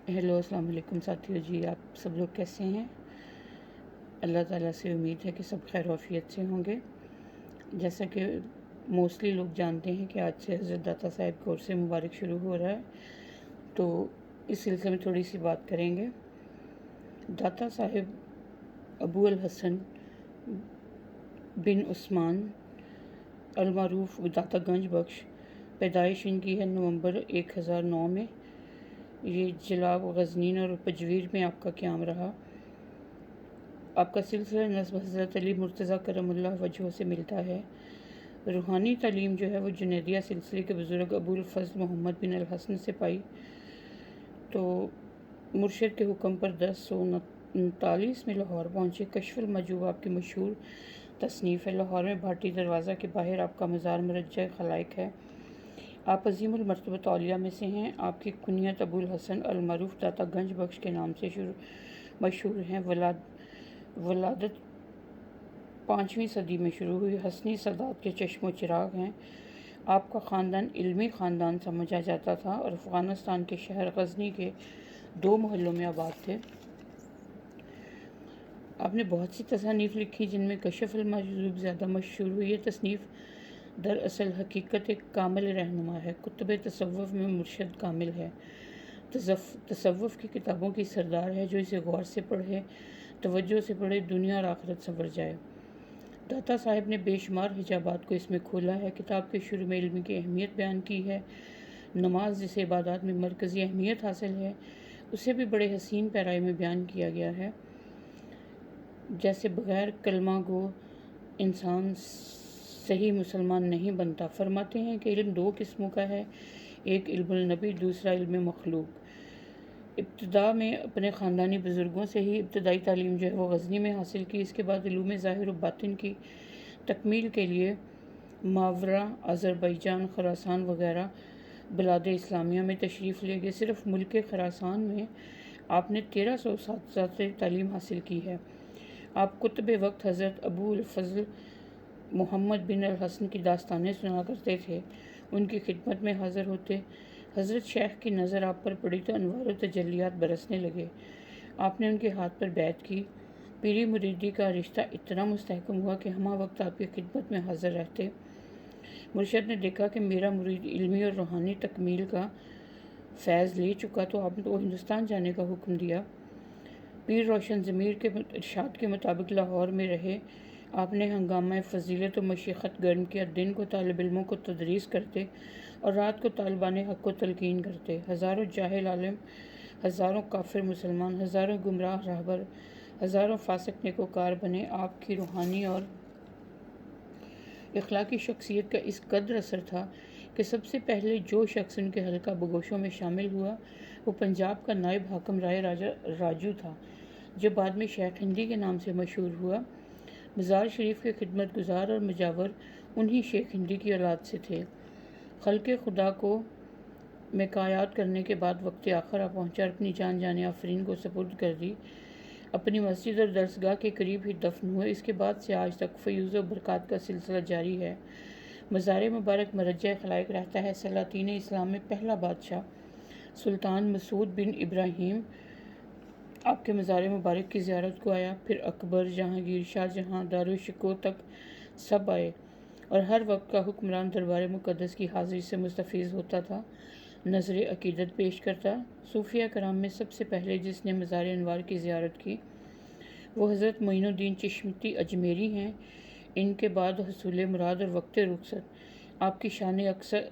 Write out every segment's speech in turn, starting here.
Hello السلام علیکم ساتھیو جی، آپ سب لوگ کیسے ہیں؟ اللہ تعالیٰ سے امید ہے کہ سب خیر و عافیت سے ہوں گے۔ جیسا کہ موسٹلی لوگ جانتے ہیں کہ آج سے حضرت داتا صاحب کورس مبارک شروع ہو رہا ہے، تو اس سلسلے میں تھوڑی سی بات کریں گے۔ داتا صاحب ابو الحسن بن عثمان المعروف داتا گنج بخش، پیدائش ان کی ہے نومبر 1009 میں۔ یہ جلاب غزنین اور پجویر میں آپ کا قیام رہا۔ آپ کا سلسلہ نسب حضرت علی مرتضیٰ کرم اللہ وجہہ سے ملتا ہے۔ روحانی تعلیم جو ہے وہ جنیدیہ سلسلے کے بزرگ ابو الفضل محمد بن الحسن سے پائی، تو مرشد کے حکم پر 1039 میں لاہور پہنچے۔ کشف المحجوب آپ کی مشہور تصنیف ہے۔ لاہور میں بھاٹی دروازہ کے باہر آپ کا مزار مرجع خلائق ہے۔ آپ عظیم المرتبہ اولیاء میں سے ہیں۔ آپ کی کنیت ابو الحسن المعروف داتا گنج بخش کے نام سے مشہور ہیں۔ ولادت 5ویں صدی میں شروع ہوئی۔ حسنی سادات کے چشم و چراغ ہیں۔ آپ کا خاندان علمی خاندان سمجھا جاتا تھا اور افغانستان کے شہر غزنی کے 2 محلوں میں آباد تھے۔ آپ نے بہت سی تصانیف لکھی جن میں کشف المحجوب زیادہ مشہور ہوئی۔ یہ تصنیف دراصل حقیقت ایک کامل رہنما ہے۔ کتب تصوف میں مرشد کامل ہے، تصوف کی کتابوں کی سردار ہے۔ جو اسے غور سے پڑھے، توجہ سے پڑھے، دنیا اور آخرت سنور جائے۔ داتا صاحب نے بے شمار حجابات کو اس میں کھولا ہے۔ کتاب کے شروع میں علم کی اہمیت بیان کی ہے۔ نماز جسے عبادات میں مرکزی اہمیت حاصل ہے، اسے بھی بڑے حسین پیرائی میں بیان کیا گیا ہے۔ جیسے بغیر کلمہ گو انسان صحیح مسلمان نہیں بنتا۔ فرماتے ہیں کہ علم 2 قسموں کا ہے، ایک علم النبی، دوسرا علم مخلوق۔ ابتدا میں اپنے خاندانی بزرگوں سے ہی ابتدائی تعلیم جو ہے وہ غزنی میں حاصل کی۔ اس کے بعد علوم ظاہر و باطن کی تکمیل کے لیے ماورا، آذربائیجان، خراسان وغیرہ بلاد اسلامیہ میں تشریف لے گئے۔ صرف ملک خراسان میں آپ نے 1300 اساتذہ سے تعلیم حاصل کی ہے۔ آپ کتب وقت حضرت ابو الفضل محمد بن الحسن کی داستانیں سنا کرتے تھے، ان کی خدمت میں حاضر ہوتے۔ حضرت شیخ کی نظر آپ پر پڑی تو انوار و تجلیات برسنے لگے۔ آپ نے ان کے ہاتھ پر بیعت کی۔ پیری مریدی کا رشتہ اتنا مستحکم ہوا کہ ہمہ وقت آپ کی خدمت میں حاضر رہتے۔ مرشد نے دیکھا کہ میرا مرید علمی اور روحانی تکمیل کا فیض لے چکا تو آپ کو ہندوستان جانے کا حکم دیا۔ پیر روشن ضمیر کے ارشاد کے مطابق لاہور میں رہے۔ آپ نے ہنگامہ فضیلت و مشیخت گرم کیا۔ دن کو طالب علموں کو تدریس کرتے اور رات کو طالبان حق کو تلقین کرتے۔ ہزاروں جاہل عالم، ہزاروں کافر مسلمان، ہزاروں گمراہ راہبر، ہزاروں فاسق نیکوکار بنے۔ آپ کی روحانی اور اخلاقی شخصیت کا اس قدر اثر تھا کہ سب سے پہلے جو شخص ان کے حلقہ بگوشوں میں شامل ہوا وہ پنجاب کا نائب حاکم رائے راجو تھا، جو بعد میں شیخ ہندی کے نام سے مشہور ہوا۔ مزار شریف کے خدمت گزار اور مجاور انہی شیخ ہندی کی اولاد سے تھے۔ خلق خدا کو مکایات کرنے کے بعد وقت آخر پہنچا اور اپنی جان جان آفرین کو سپرد کر دی۔ اپنی مسجد اور درسگاہ کے قریب ہی دفن ہوئے۔ اس کے بعد سے آج تک فیوز و برکات کا سلسلہ جاری ہے۔ مزار مبارک مرجع خلائق رہتا ہے۔ سلاطین اسلام میں پہلا بادشاہ سلطان مسعود بن ابراہیم آپ کے مزار مبارک کی زیارت کو آیا، پھر اکبر، جہانگیر، شاہ جہاں، دارالشکوہ تک سب آئے اور ہر وقت کا حکمران دربار مقدس کی حاضری سے مستفیض ہوتا تھا، نظر عقیدت پیش کرتا۔ صوفیہ کرام میں سب سے پہلے جس نے مزار انوار کی زیارت کی وہ حضرت معین الدین چشتی اجمیری ہیں۔ ان کے بعد حصول مراد اور وقت رخصت آپ کی شان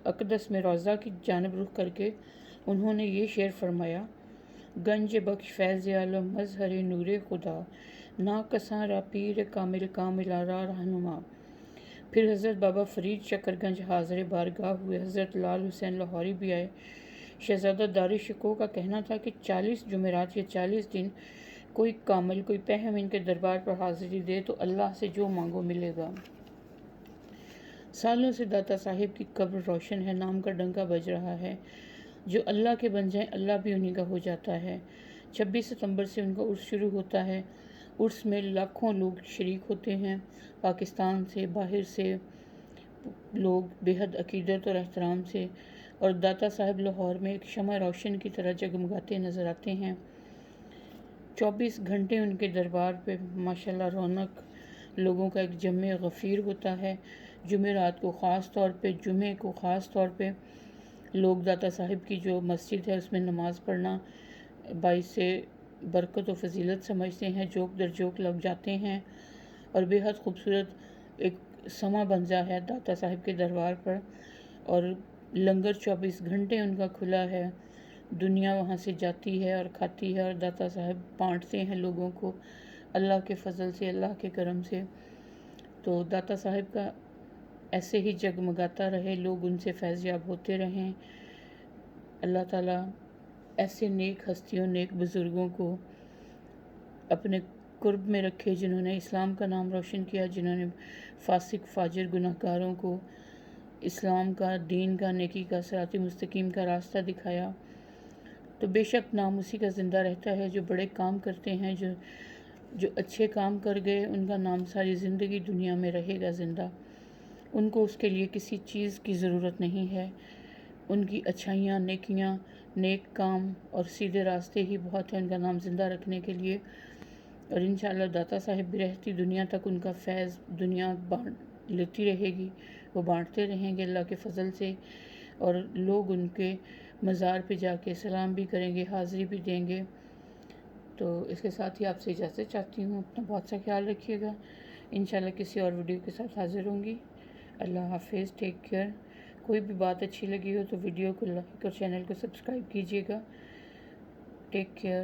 اقدس میں روضہ کی جانب رخ کر کے انہوں نے یہ شعر فرمایا: گنج بخش فیض عالم مظہر نور خدا، نا کساں را پیر کامل کاملا را رہنما۔ پھر حضرت بابا فرید شکر گنج حاضر بارگاہ ہوئے۔ حضرت لال حسین لاہوری بھی آئے۔ شہزادہ دارالشکوہ کا کہنا تھا کہ 40 جمعرات یا 40 دن کوئی کامل، کوئی پہم ان کے دربار پر حاضری دے تو اللہ سے جو مانگو ملے گا۔ سالوں سے داتا صاحب کی قبر روشن ہے، نام کا ڈنکا بج رہا ہے۔ جو اللہ کے بن جائیں اللہ بھی انہی کا ہو جاتا ہے۔ 26 ستمبر سے ان کا عرس شروع ہوتا ہے۔ عرس میں لاکھوں لوگ شریک ہوتے ہیں، پاکستان سے، باہر سے لوگ بے حد عقیدت اور احترام سے اور داتا صاحب لاہور میں ایک شمع روشن کی طرح جگمگاتے نظر آتے ہیں۔ 24 گھنٹے ان کے دربار پہ ماشاءاللہ رونق، لوگوں کا ایک جمع غفیر ہوتا ہے۔ جمعرات کو خاص طور پہ، جمعے کو خاص طور پہ لوگ داتا صاحب کی جو مسجد ہے اس میں نماز پڑھنا باعث برکت و فضیلت سمجھتے ہیں، جوک در جوک لگ جاتے ہیں، اور بے حد خوبصورت ایک سما بنجا ہے داتا صاحب کے دربار پر، اور لنگر 24 گھنٹے ان کا کھلا ہے۔ دنیا وہاں سے جاتی ہے اور کھاتی ہے، اور داتا صاحب بانٹتے ہیں لوگوں کو اللہ کے فضل سے، اللہ کے کرم سے۔ تو داتا صاحب کا ایسے ہی جگمگاتا رہے، لوگ ان سے فیض یاب ہوتے رہیں۔ اللہ تعالیٰ ایسے نیک ہستیوں، نیک بزرگوں کو اپنے قرب میں رکھے جنہوں نے اسلام کا نام روشن کیا، جنہوں نے فاسق فاجر گناہ گاروں کو اسلام کا، دین کا، نیکی کا، صراط مستقیم کا راستہ دکھایا۔ تو بے شک نام اسی کا زندہ رہتا ہے، جو بڑے کام کرتے ہیں، جو اچھے کام کر گئے، ان کا نام ساری زندگی دنیا میں رہے گا زندہ۔ ان کو اس کے لیے کسی چیز کی ضرورت نہیں ہے، ان کی اچھائیاں، نیکیاں، نیک کام اور سیدھے راستے ہی بہت ہیں ان کا نام زندہ رکھنے کے لیے۔ اور انشاءاللہ داتا صاحب بھی رہتی دنیا تک ان کا فیض دنیا لیتی رہے گی، وہ بانٹتے رہیں گے اللہ کے فضل سے، اور لوگ ان کے مزار پہ جا کے سلام بھی کریں گے، حاضری بھی دیں گے۔ تو اس کے ساتھ ہی آپ سے اجازت چاہتی ہوں، اپنا بہت سا خیال رکھیے گا، انشاءاللہ کسی اور ویڈیو کے ساتھ حاضر ہوں گی۔ اللہ حافظ، ٹیک کیئر۔ کوئی بھی بات اچھی لگی ہو تو ویڈیو کو لائک اور چینل کو سبسکرائب کیجیے گا۔ Take care.